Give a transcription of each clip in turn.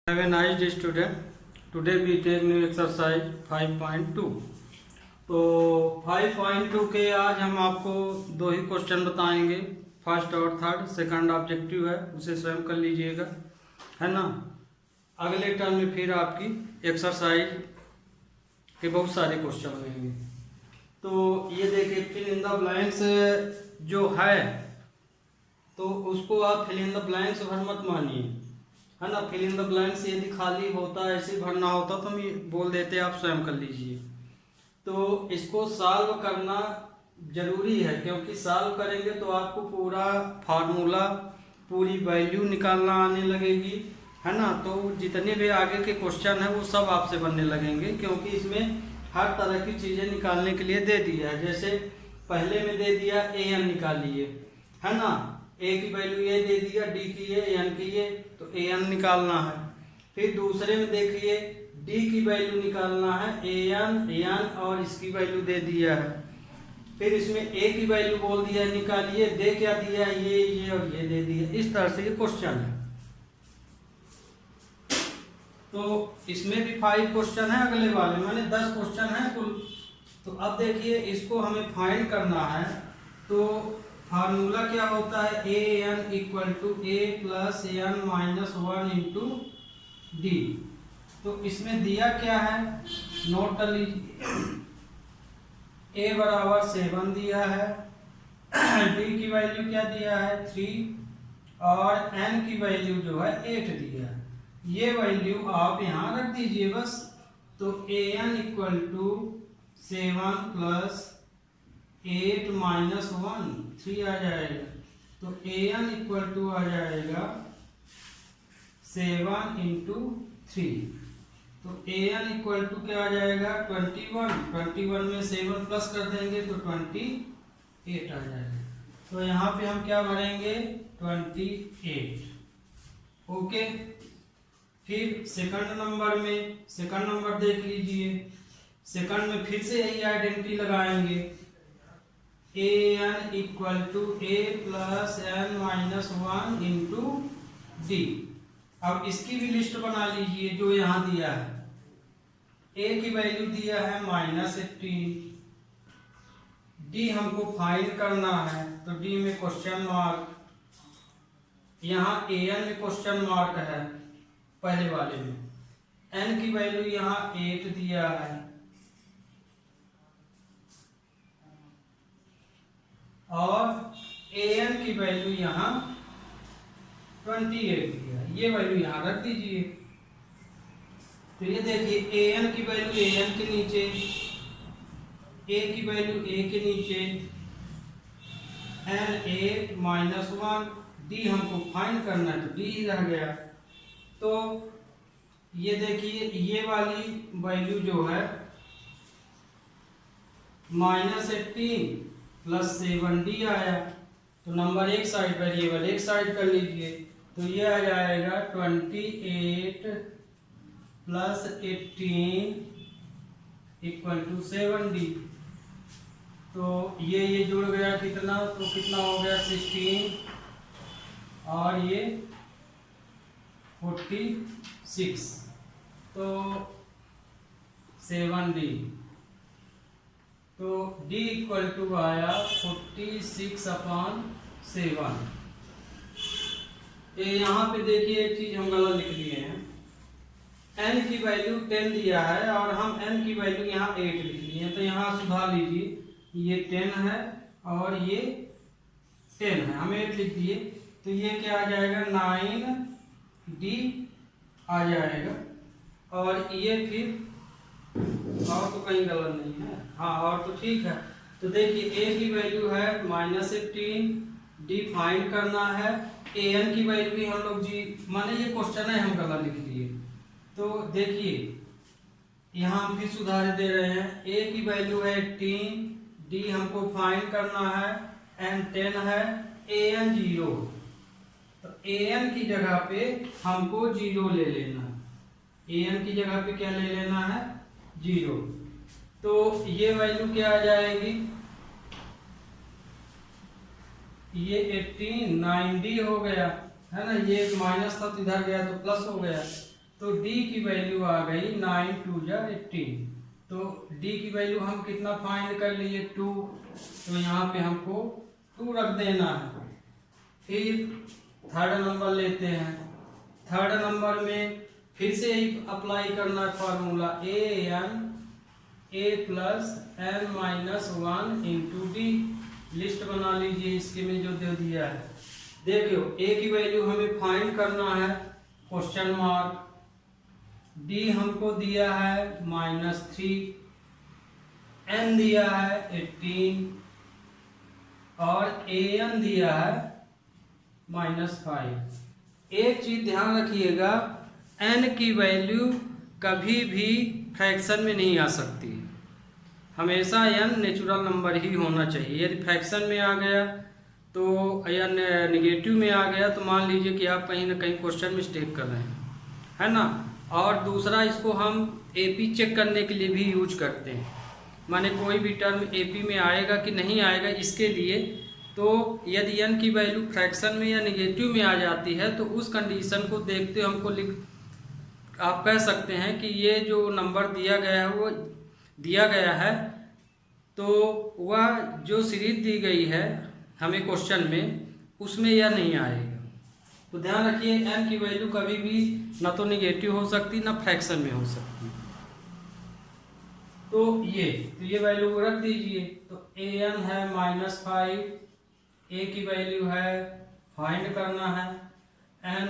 Have a nice day, student. Today we take new exercise 5.2. तो 5.2 के आज हम आपको दो ही क्वेश्चन बताएंगे, फर्स्ट और थर्ड। सेकंड ऑब्जेक्टिव है, उसे स्वयं कर लीजिएगा, है ना। अगले टर्म में फिर आपकी एक्सरसाइज के बहुत सारे क्वेश्चन रहेंगे। तो ये देखिए, फिल इन द ब्लैंक्स जो है तो उसको आप फिल इन द ब्लैंक्स भर मत मानिए, है ना। फिल इन द ब्लैंक्स यदि खाली होता, ऐसे भरना होता तो हम ये बोल देते आप स्वयं कर लीजिए। तो इसको सॉल्व करना जरूरी है, क्योंकि सॉल्व करेंगे तो आपको पूरा फार्मूला, पूरी वैल्यू निकालना आने लगेगी, है ना। तो जितने भी आगे के क्वेश्चन है वो सब आपसे बनने लगेंगे, क्योंकि इसमें हर तरह की चीज़ें निकालने के लिए दे दिया है। जैसे पहले में दे दिया ए एन निकालिए, है ना। ए की वैल्यू ये दे दिया, डी की ये, एन की ये, तो ए एन निकालना है। फिर दूसरे में देखिए डी की वैल्यू निकालना है, ए एन और इसकी वैल्यू दे दिया है। फिर इसमें ए की वैल्यू बोल दिया निकालिए, दे क्या दिया, ये और ये दे दिया। इस तरह से ये क्वेश्चन है। तो इसमें भी 5 क्वेश्चन है, अगले वाले माने 10 क्वेश्चन है कुल। तो अब देखिए, इसको हमें फाइंड करना है। तो फार्मूला क्या होता है, A N equal to A plus N minus 1 into D. तो इसमें दिया क्या है, नोट कर लीजिए। ए बराबर 7 दिया है, डी की वैल्यू क्या दिया है 3, और एन की वैल्यू जो है 8 दिया है। ये वैल्यू आप यहाँ रख दीजिए बस। तो A N equal to 7 plus 8 minus 1 3 आ जाएगा। तो ए एन इक्वल टू आ जाएगा 7 इंटू 3। तो ए एन इक्वल टू क्या आ जाएगा 21 में 7 प्लस कर देंगे तो 28 आ जाएगा। तो यहाँ पे हम क्या भरेंगे 28। ओके। फिर सेकंड नंबर देख लीजिए। सेकंड में फिर से यही आइडेंटिटी लगाएंगे, A N equal to A plus N minus 1 into D. अब इसकी भी लिस्ट बना लीजिए जो यहाँ दिया है। ए की वैल्यू दिया है -18, डी हमको फाइंड करना है, तो डी में क्वेश्चन मार्क, यहाँ ए एन में क्वेश्चन मार्क है पहले वाले में। एन की वैल्यू यहाँ 8 दिया है, और ए एन की वैल्यू यहाँ 28 दिया है। ये वैल्यू यहाँ रख दीजिए। तो ये देखिए, ए एन की वैल्यू ए एन के नीचे, ए की वैल्यू ए के नीचे, एन 8 माइनस 1, डी हमको फाइंड करना है तो डी ही रह गया। तो ये देखिए, ये वाली वैल्यू जो है -18 प्लस 7D आया। तो नंबर एक साइड, वेरिएबल एक साइड कर लीजिए। तो ये आ जाएगा 28 प्लस 18 इक्वल टू 7D। तो ये जुड़ गया कितना, तो कितना हो गया 16, और ये 46। तो 7D। तो D इक्वल टू आया 46/7। ये यहाँ पे देखिए, एक चीज हम गलत लिख दिए हैं। n की वैल्यू 10 दिया है और हम n की वैल्यू यहाँ 8 लिख लिए हैं। तो यहाँ सुधार लीजिए, ये 10 है और ये 10 है, हम 8 लिख दिए। तो ये क्या आ जाएगा 9D आ जाएगा। और ये फिर और तो कहीं गलत नहीं है, हाँ और तो ठीक है। तो देखिए, ए की वैल्यू है -18, डी फाइंड करना है, ए एन की वैल्यू भी हम लोग जी माने ये क्वेश्चन है हम गलत लिख दिए। तो देखिए, यहाँ हम फिर सुधार दे रहे हैं। ए की वैल्यू है 18, डी हमको फाइंड करना है, एन 10 है, ए एन 0। तो ए एन की जगह पे हमको 0 ले लेना है। ए एन की जगह पे क्या ले लेना है 0। तो ये वैल्यू क्या आ जाएगी, ये 18 9D हो गया, है ना। ये माइनस था तो इधर गया तो प्लस हो गया। तो d की वैल्यू आ गई 9 2 जा 18। तो d की वैल्यू हम कितना फाइंड कर लिए 2, तो यहाँ पे हमको 2 रख देना है। फिर थर्ड नंबर लेते हैं। थर्ड नंबर में फिर से ही अप्लाई करना है formula a plus n minus 1 into D. List बना लीजिए इसके में जो दे दिया है। देखियो a की वैल्यू हमें फाइंड करना है क्वेश्चन मार्क, d हमको दिया है -3, n दिया है 18 और an दिया है -5। एक चीज ध्यान रखिएगा, n की वैल्यू कभी भी फ्रैक्शन में नहीं आ सकती, हमेशा n नेचुरल नंबर ही होना चाहिए। यदि फ्रैक्शन में आ गया तो या नेगेटिव में आ गया तो मान लीजिए कि आप कहीं ना कहीं क्वेश्चन मिस्टेक कर रहे हैं, है ना। और दूसरा, इसको हम एपी चेक करने के लिए भी यूज करते हैं, माने कोई भी टर्म एपी में आएगा कि नहीं आएगा इसके लिए। तो यदि n की वैल्यू फ्रैक्शन में या नेगेटिव में आ जाती है तो उस कंडीशन को देखते हुए हमको आप कह सकते हैं कि ये जो नंबर दिया गया है वो दिया गया है, तो वह जो सीरीज दी गई है हमें क्वेश्चन में उसमें यह नहीं आएगा। तो ध्यान रखिए n की वैल्यू कभी भी ना तो नेगेटिव हो सकती ना फ्रैक्शन में हो सकती। तो ये वैल्यू रख दीजिए। तो an है -5, a की वैल्यू है फाइंड करना है n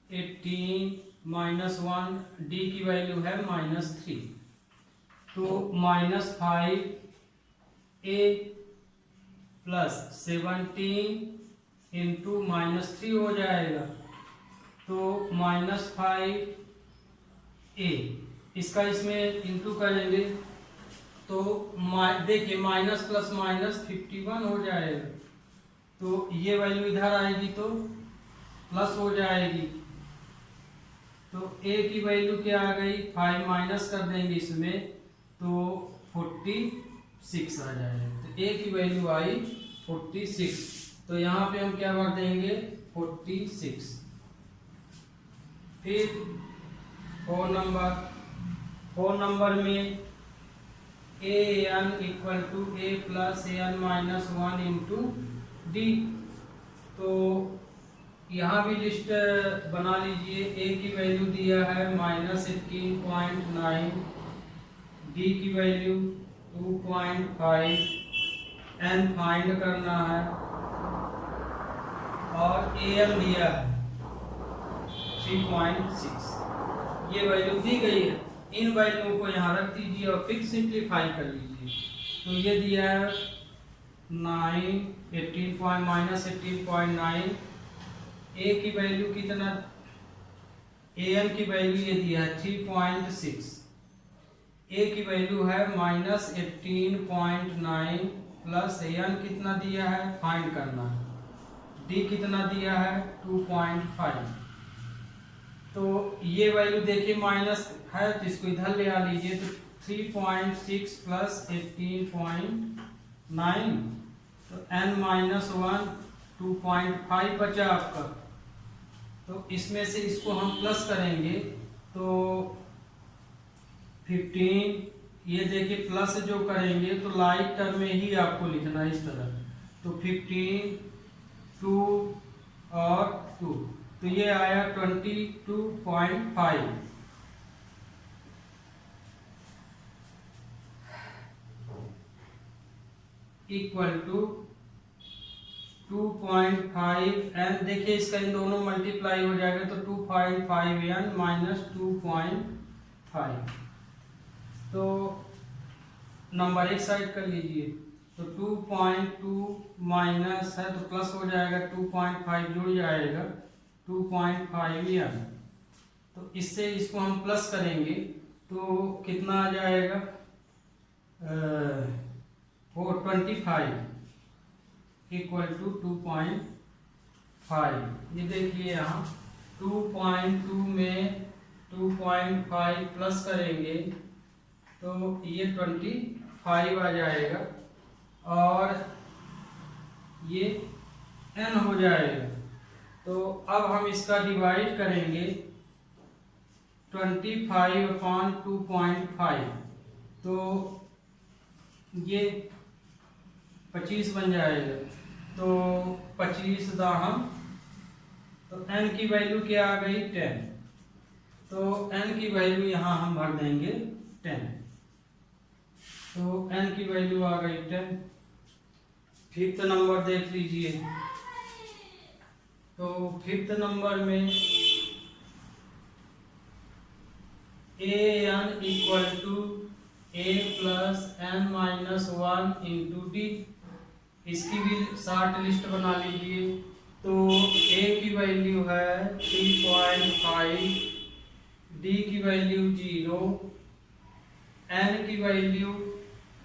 18 -1, d की वैल्यू है -3। तो -5 a प्लस 17 इंटू -3 हो जाएगा। तो -5 a, इसका इसमें इंटू करेंगे तो देखिए माइनस प्लस माइनस 51 हो जाएगा। तो ये वैल्यू इधर आएगी तो प्लस हो जाएगी। तो a की वैल्यू क्या आ गई, 5 माइनस कर देंगे इसमें तो 46 आ जाएगा। तो a की वैल्यू आई 46। तो यहाँ पे हम क्या भर देंगे 46। फिर 4 नंबर में an equal to a plus an minus 1 into D. तो यहाँ भी लिस्ट बना लीजिए। a की वैल्यू दिया है -18.9, d की वैल्यू 2.5, n फाइंड करना है और an दिया है 3.6। ये वैल्यू दी गई है, इन वैल्यूओं को यहाँ रख दीजिए और फिर सिंप्लीफाई कर लीजिए। तो ये दिया है 9 18.9, a की वैल्यू कितना, an की वैल्यू ये दिया है 3.6, a की वैल्यू है -18.9 प्लस an कितना दिया है फाइंड करना है, d कितना दिया है 2.5। तो ये वैल्यू देखिए माइनस है तो इसको इधर ले आ लीजिए। तो 3.6 प्लस 18.9, तो n माइनस 1 2.5 बचा आपका। तो इसमें से इसको हम प्लस करेंगे तो 15, ये देखिए प्लस जो करेंगे तो लाइट टर्म में ही आपको लिखना है इस तरह। तो 15 2 और 2, तो ये आया 22.5 इक्वल टू 2.5 n। देखिए इसका इन दोनों मल्टीप्लाई हो जाएगा तो 2.5 n माइनस 2.5। तो नंबर एक साइड कर लीजिए। तो 2.2 माइनस है तो प्लस हो जाएगा, 2.5 जुड़ जाएगा 2.5 n। तो इससे इसको हम प्लस करेंगे तो कितना आ जाएगा 25 इक्वल टू 2.5। ये देखिए यहाँ 2.2 में 2.5 प्लस करेंगे तो ये 25 आ जाएगा और ये n हो जाएगा। तो अब हम इसका डिवाइड करेंगे 25/2.5, तो ये 25 बन जाएगा। तो 25 दाहम, तो n की वैल्यू क्या आ गई 10, तो n की वैल्यू यहाँ हम भर देंगे 10, तो n की वैल्यू आ गई 10। फिफ्थ नंबर देख लीजिए, तो फिफ्थ नंबर में an equal to a plus n minus 1 into d, इसकी भी शॉर्ट लिस्ट बना लीजिए। तो a की वैल्यू है 3.5, d की वैल्यू 0, n की वैल्यू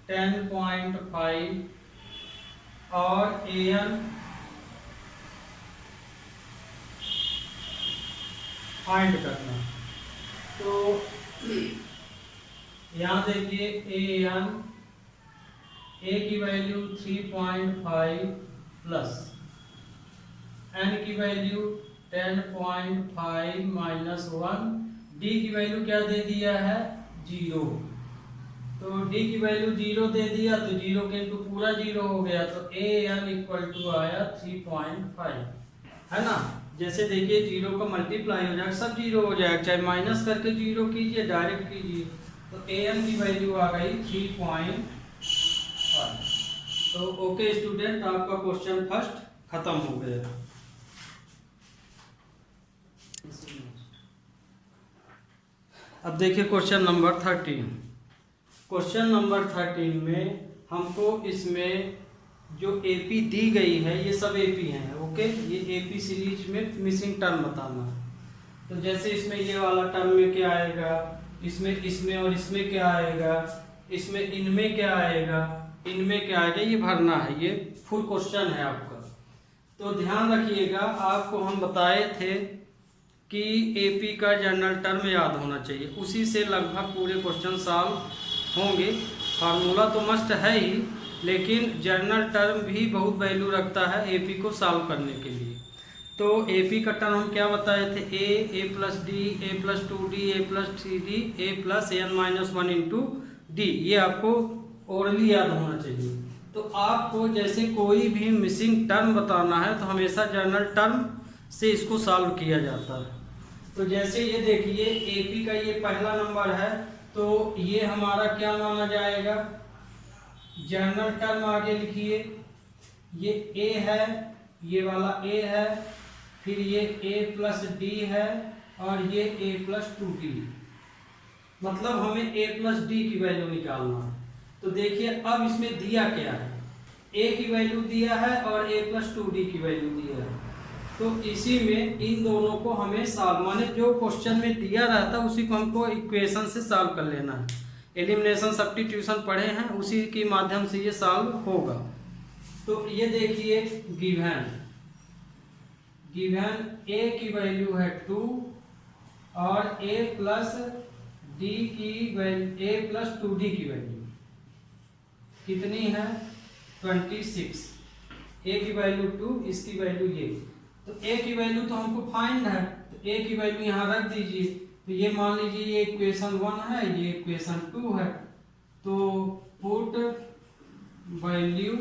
10.5 और an फाइंड करना। तो यहाँ देखिए an, a की वैल्यू 3.5 प्लस n की वैल्यू 10.5 माइनस 1, d की वैल्यू क्या दे दिया है 0, तो d की वैल्यू 0 दे दिया, तो 0 के इंटू पूरा 0 हो गया, तो an इक्वल टू आया 3.5, है ना। जैसे देखिए 0 का मल्टीप्लाई हो जाएगा, सब 0 हो जाएगा, चाहे माइनस करके 0 कीजिए, डायरेक्ट कीजिए, तो an की वैल्यू आ गई 3.5। तो ओके स्टूडेंट, आपका क्वेश्चन फर्स्ट खत्म हो गया। अब देखिए क्वेश्चन नंबर 13। क्वेश्चन नंबर 13 में हमको इसमें जो एपी दी गई है, ये सब एपी हैं, ओके। ये एपी सीरीज में मिसिंग टर्म बताना है। तो जैसे इसमें ये वाला टर्म में क्या आएगा, इसमें और इसमें क्या आएगा, इसमें इनमें क्या आएगा, इनमें क्या आएगा, ये भरना है। ये फुल क्वेश्चन है आपका। तो ध्यान रखिएगा, आपको हम बताए थे कि एपी का जनरल टर्म याद होना चाहिए, उसी से लगभग पूरे क्वेश्चन सॉल्व होंगे। फार्मूला तो मस्ट है ही, लेकिन जनरल टर्म भी बहुत वैल्यू रखता है एपी को सॉल्व करने के लिए। तो एपी का टर्म हम क्या बताए थे, A plus D, A plus 2d, A plus 3d, A plus n minus 1 into D. ये आपको ओरली याद होना चाहिए। तो आपको जैसे कोई भी मिसिंग टर्म बताना है तो हमेशा जनरल टर्म से इसको सॉल्व किया जाता है। तो जैसे ये देखिए एपी का ये पहला नंबर है, तो ये हमारा क्या माना जाएगा, जनरल टर्म आगे लिखिए, ये a है, ये वाला a है, फिर ये a प्लस डी है, और ये a प्लस 2d, मतलब हमें a प्लस डी की वैल्यू निकालना है। तो देखिए अब इसमें दिया क्या है, a की वैल्यू दिया है और a प्लस 2d की वैल्यू दिया है। तो इसी में इन दोनों को हमें सॉल्व, माने जो क्वेश्चन में दिया रहता है उसी को हमको इक्वेशन से सॉल्व कर लेना है। एलिमिनेशन सब्स्टिट्यूशन पढ़े हैं, उसी के माध्यम से ये सॉल्व होगा। तो ये देखिए गिवन a की वैल्यू है 2 और a प्लस डी की वैल्यू, a प्लस 2d की वैल्यू कितनी है 26। a की वैल्यू 2, इसकी वैल्यू ये। तो a की वैल्यू तो हमको फाइंड है, तो a की वैल्यू यहाँ रख दीजिए। तो ये मान लीजिए ये इक्वेशन 1 है, ये इक्वेशन 2 है। तो put value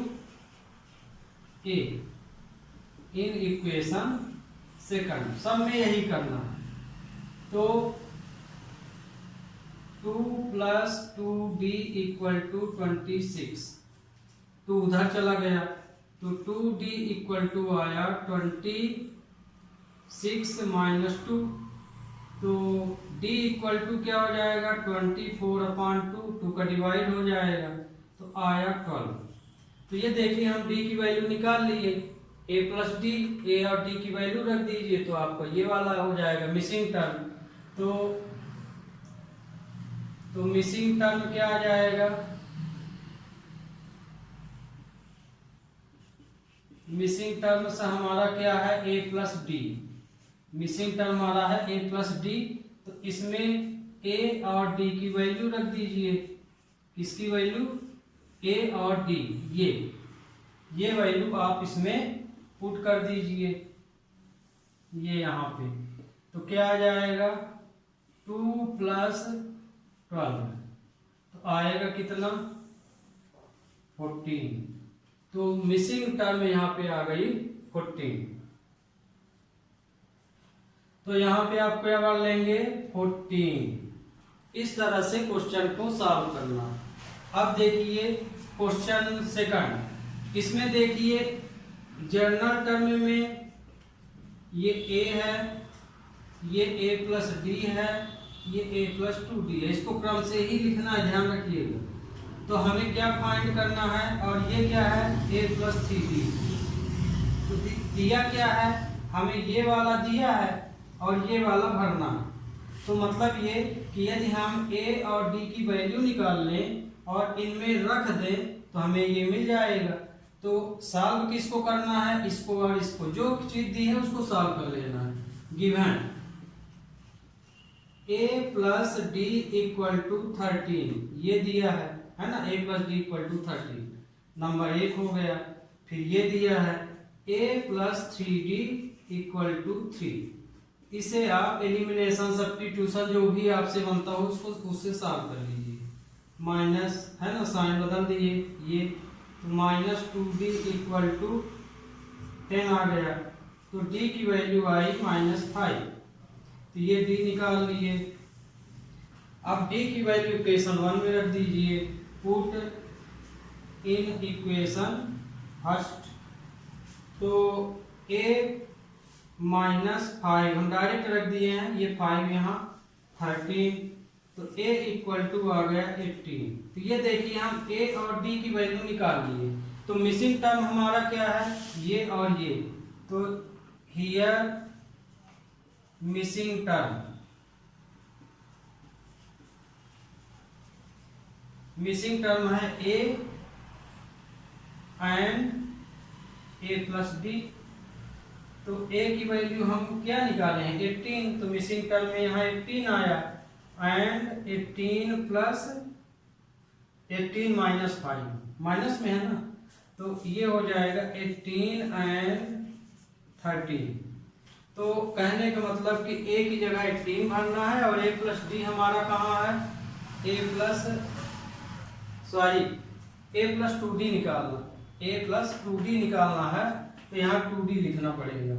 a in equation second, सब में यही करना है। तो 2 प्लस 2d इक्वल टू 26, तो उधर चला गया, तो 2d इक्वल टू आया 26 माइनस 2, तो d इक्वल टू क्या हो जाएगा 24/2, 2 का डिवाइड हो जाएगा, तो आया 12। तो ये देखिए हम d की वैल्यू निकाल लिए, a प्लस डी, a और d की वैल्यू रख दीजिए, तो आपको ये वाला हो जाएगा मिसिंग टर्म। तो मिसिंग टर्म क्या आ जाएगा, मिसिंग टर्म से हमारा क्या है a plus D, missing term हमारा है a प्लस डी। तो इसमें a और d की वैल्यू रख दीजिए, किसकी वैल्यू a और d, ये वैल्यू आप इसमें पुट कर दीजिए, ये यहाँ पे। तो क्या आ जाएगा 2 प्लस 12, तो आएगा कितना 14। तो मिसिंग टर्म यहाँ पे आ गई 14। तो यहाँ पे आप क्या कर लेंगे 14। इस तरह से क्वेश्चन को सॉल्व करना। अब देखिए क्वेश्चन सेकंड, इसमें देखिए जनरल टर्म में ये a है, ये a प्लस डी है, ये a प्लस 2d है। इसको क्रम से ही लिखना है, ध्यान रखिएगा। तो हमें क्या फाइंड करना है, और ये क्या है a प्लस 3d। तो दिया क्या है हमें, ये वाला दिया है और ये वाला भरना है। तो मतलब ये कि यदि हम a और d की वैल्यू निकाल लें और इनमें रख दें तो हमें ये मिल जाएगा। तो सॉल्व किसको करना है, इसको और इसको, जो चीज दी है उसको सॉल्व कर लेना है। Given a plus d equal to 13, ये दिया है ना, a plus d equal to 13, number 1 हो गया। फिर ये दिया है a plus 3d equal to 3। इसे आप एलिमिनेशन सब्स्टिट्यूशन जो भी आपसे बनता हो उसको उससे सॉल्व कर लीजिए। माइनस है ना, साइन बदल दीजिए, ये तो माइनस 2d इक्वल टू 10 आ गया। तो d की वैल्यू आई -5, तो ये d निकाल लिए। अब d की वैल्यू इक्वेशन 1 में रख दीजिए। पुट इन इक्वेशन फर्स्ट, तो a -5 हम डायरेक्ट रख दिए हैं, ये 5 यहाँ 13, तो a इक्वल टू आ गया 18। तो ये देखिए हम a और d की वैल्यू निकाल लिए। तो मिसिंग टर्म हमारा क्या है, ये और ये। तो here missing term, missing term है a and a plus d। तो a की वैल्यू हम क्या निकाले हैं 18, तो मिसिंग टर्म में यहाँ 18 आया, एंड 18 प्लस 18 माइनस 5, माइनस में है ना, तो ये हो जाएगा 18 एंड 13। तो कहने का मतलब कि a की जगह 18 भरना है और a प्लस डी हमारा कहाँ है, a प्लस 2d निकालना, a प्लस 2d निकालना है। तो यहाँ 2d लिखना पड़ेगा,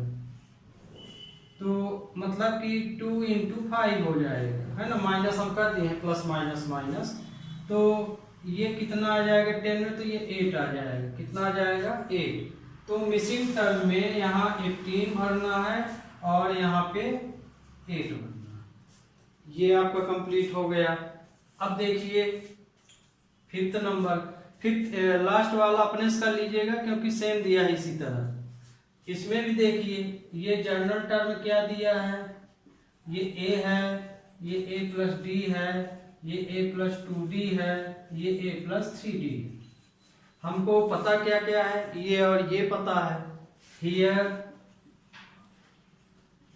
तो मतलब कि 2 × 5 हो जाएगा, है ना, माइनस हम कर दिए हैं, प्लस माइनस माइनस, तो ये कितना आ जाएगा 10 में, तो ये 8 आ जाएगा। कितना आ जाएगा 8। तो मिसिंग टर्म में यहाँ 18 भरना है और यहाँ पे 8 भरना है। ये आपका कंप्लीट हो गया। अब देखिए फिफ्थ नंबर, लास्ट वाला अपने से कर लीजिएगा क्योंकि सेम दिया है इसी तरह। इसमें भी देखिए ये जनरल टर्म क्या दिया है, ये a है, ये a प्लस डी है, ये a प्लस 2d है, ये a प्लस 3d। हमको पता क्या क्या है, ये और ये पता है। Here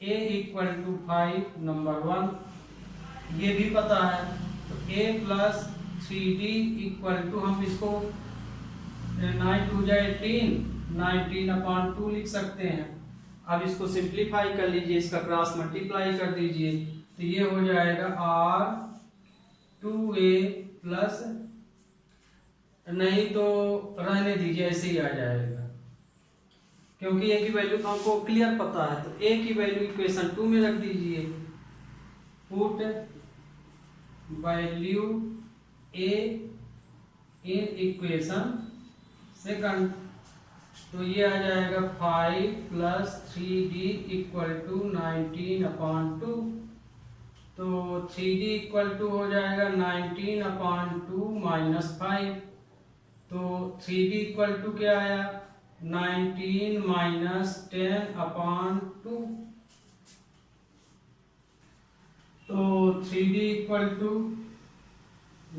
a equal to 5 number 1, ये भी पता है। तो a plus 3d equal to, हम इसको 9 2 18, 19/2 लिख सकते हैं। अब इसको सिंप्लीफाई कर लीजिए, इसका क्रॉस मल्टीप्लाई कर दीजिए, तो ये हो जाएगा r2a प्लस, नहीं तो रहने दीजिए ऐसे ही आ जाएगा क्योंकि a की वैल्यू तो हमको क्लियर पता है। तो a की वैल्यू इक्वेशन 2 में रख दीजिए। Put value a in equation second, तो ये आ जाएगा 5 प्लस 3d इक्वल टू 19/2। तो 3d इक्वल टू हो जाएगा 19/2 माइनस 5। तो 3d इक्वल टू क्या आया 19 माइनस 10/2। तो 3d इक्वल टू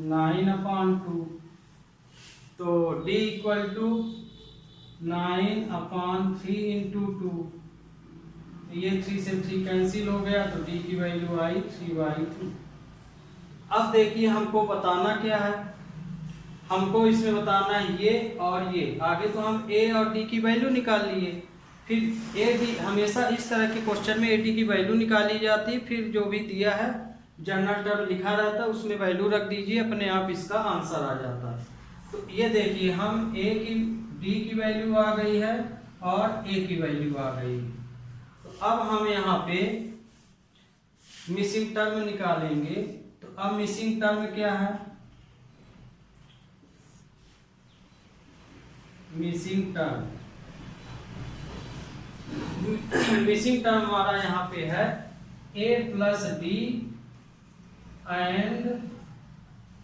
9/2। तो d इक्वल टू 9/3 × 2। ये 3 से 3 कैंसिल हो गया, तो d की वैल्यू आई 3/3। अब देखिए हमको बताना क्या है, हमको इसमें बताना है ये और ये। आगे तो हम a और d की वैल्यू निकाल लिए, फिर a d, हमेशा इस तरह के क्वेश्चन में a d की वैल्यू निकाली जाती है, फिर जो भी दिया है जनरल टर्म लिखा रहता है उसमें वैल्यू रख दीजिए, अपने आप इसका आंसर आ जाता है। तो ये देखिए हम डी की वैल्यू आ गई है और ए की वैल्यू आ गई है। तो अब हम यहाँ पे मिसिंग टर्म निकालेंगे। तो अब मिसिंग टर्म क्या है, मिसिंग टर्म हमारा यहाँ पे है a plus D and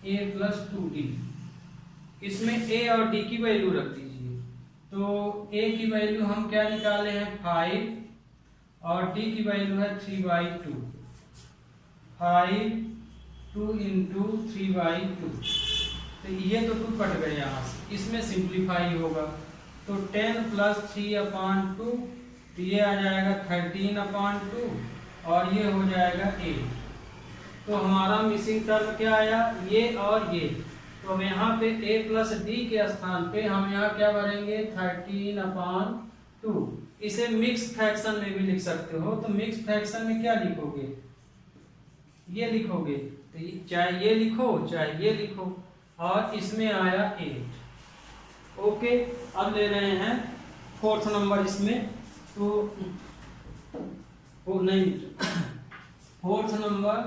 a plus 2d। इसमें a और d की वैल्यू रख दीजिए। तो a की वैल्यू हम क्या निकाले हैं 5 और d की वैल्यू है 3/2। 5 2 इंटू 3/2। तो ये तो 2 कट गए यहाँ से, इसमें सिंप्लीफाई होगा। तो 10 प्लस 3/2, तो ये आ जाएगा 13/2 और ये हो जाएगा 8। तो हमारा मिसिंग टर्म क्या आया, ये और ये। तो हम यहाँ पे a प्लस डी के स्थान पे हम यहाँ क्या भरेंगे 13/2। इसे मिक्स फ्रैक्शन में भी लिख सकते हो। तो मिक्स फ्रैक्शन में क्या लिखोगे, ये लिखोगे। तो चाहे ये लिखो चाहे ये लिखो, और इसमें आया 8। ओके, अब ले रहे हैं 4th नंबर इसमें। तो वो नहीं 4th नंबर।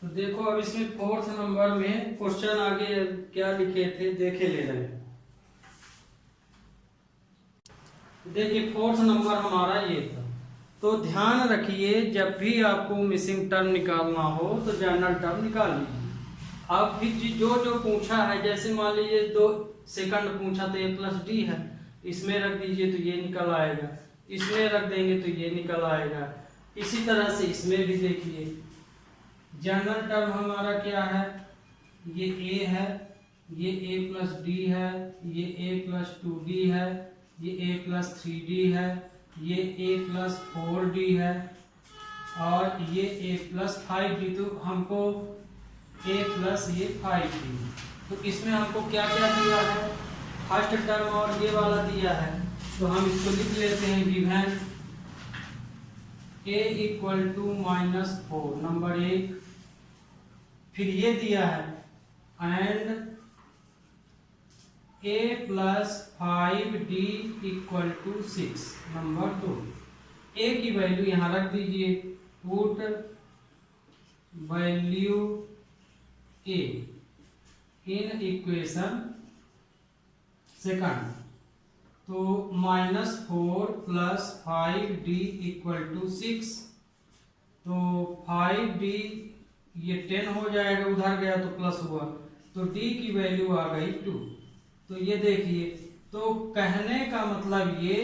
तो देखो अब इसमें 4th नंबर में क्वेश्चन आगे क्या लिखे थे देखे ले रहे हैं। देखिए 4th नंबर हमारा ये था। तो ध्यान रखिए जब भी आपको मिसिंग टर्म निकालना हो तो जनरल टर्म निकाल लीजिए। अब फिर जो जो पूछा है, जैसे मान लीजिए 2 सेकंड पूछा तो a प्लस डी है, इसमें रख दीजिए तो ये निकल आएगा, इसमें रख देंगे तो ये निकल आएगा। इसी तरह से इसमें भी देखिए जनरल टर्म हमारा क्या है, ये a है, ये a प्लस डी है, ये a प्लस 2d है, ये a प्लस 3d है, ये a प्लस 4d है और ये a प्लस 5d। तो हमको a प्लस ये 5d। तो इसमें हमको क्या क्या दिया है, फर्स्ट टर्म और ये वाला दिया है। तो हम इसको लिख लेते हैं given a equal to -4 number 1। फिर ये दिया है and a plus 5d equal to 6 number 2। a की वैल्यू यहाँ रख दीजिए, put value a in equation second. तो -4 प्लस 5d इक्वल टू 6। तो 5d ये 10 हो जाएगा, उधर गया तो प्लस हुआ, तो d की वैल्यू आ गई 2। तो ये देखिए, तो कहने का मतलब ये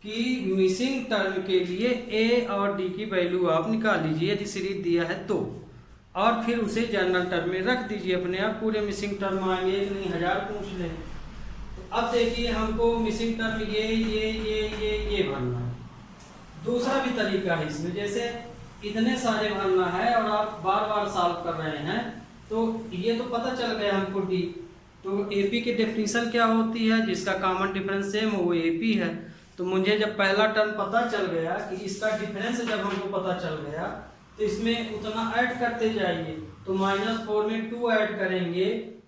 कि मिसिंग टर्म के लिए a और d की वैल्यू आप निकाल लीजिए यदि सीरीज दिया है तो, और फिर उसे जनरल टर्म में रख दीजिए, अपने आप पूरे मिसिंग टर्म आएंगे, एक नहीं 1000 पूछ ले। तो अब देखिए हमको मिसिंग टर्म ये भरना है। दूसरा भी तरीका है इसमें, जैसे इतने सारे भरना है और आप बार बार सॉल्व कर रहे हैं। तो ये तो पता चल गया हमको डी। तो एपी की डेफिनेशन क्या होती है, जिसका कॉमन डिफरेंस सेम हो वो एपी है। तो मुझे जब पहला टर्म पता चल गया कि इसका डिफरेंस जब हमको पता चल गया तो इसमें उतना ऐड करते जाइए। तो -4 में 2 ऐड करेंगे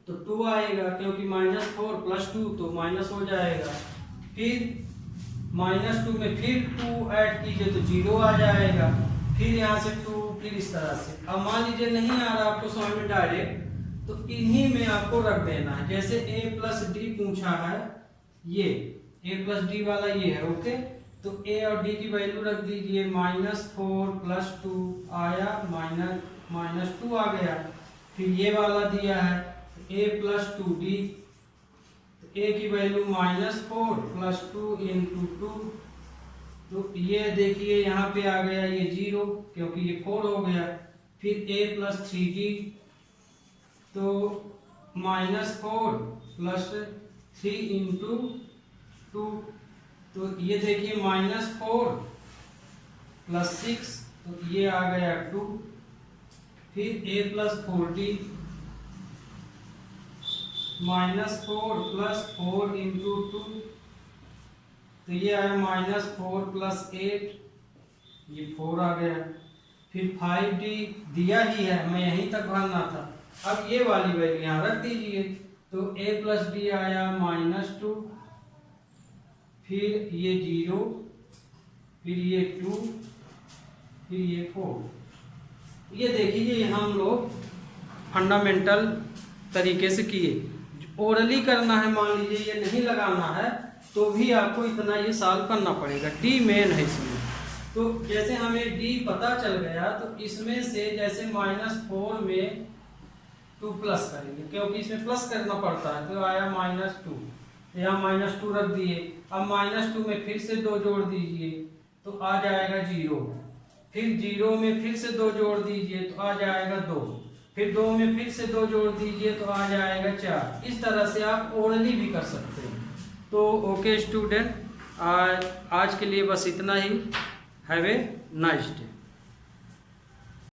तो 2 आएगा, क्योंकि -4 प्लस 2 तो माइनस हो जाएगा। फिर -2 में फिर 2 ऐड कीजिए तो 0 आ जाएगा। फिर यहाँ से 2, फिर इस तरह से। अब मान लीजिए नहीं आ रहा आपको समझ में डायरेक्ट, तो इन्हीं में आपको रख देना है। जैसे a प्लस डी पूछा है, ये a प्लस डी वाला ये है, ओके। तो a और d की वैल्यू रख दीजिए। -4 प्लस 2 आया, -2 आ गया। फिर ये वाला दिया है a प्लस 2d, तो a की वैल्यू -4 प्लस 2 इंटू 2। तो ये देखिए यहाँ पे आ गया ये 0, क्योंकि ये 4 हो गया। फिर a प्लस 3d, तो -4 प्लस 3 इंटू 2। तो ये देखिए -4 प्लस 6, तो ये आ गया 2। फिर a plus 4d, -4 plus 4 into 2, तो ये आया -4 + 8, ये 4 आ गया। फिर 5d दिया ही है, हमें यहीं तक भरना था। अब ये वाली वैल्यू यहाँ रख दीजिए, तो a + d आया -2, फिर ये 0, फिर ये 2, फिर ये 4। ये देखिए यहाँ हम लोग फंडामेंटल तरीके से किए। ओरली करना है, मान लीजिए ये नहीं लगाना है तो भी आपको इतना ये सॉल्व करना पड़ेगा। डी मेन है इसमें। तो जैसे हमें डी पता चल गया तो इसमें से जैसे -4 में 2 प्लस करेंगे, क्योंकि इसमें प्लस करना पड़ता है, तो आया -2, यहाँ -2 रख दिए। अब -2 में फिर से 2 जोड़ दीजिए तो आ जाएगा 0, फिर 0 में फिर से 2 जोड़ दीजिए तो आ जाएगा 2, फिर 2 में फिर से 2 जोड़ दीजिए तो आ जाएगा 4। इस तरह से आप ओरली भी कर सकते हैं। तो ओके स्टूडेंट, आज के लिए बस इतना ही। Have a nice day.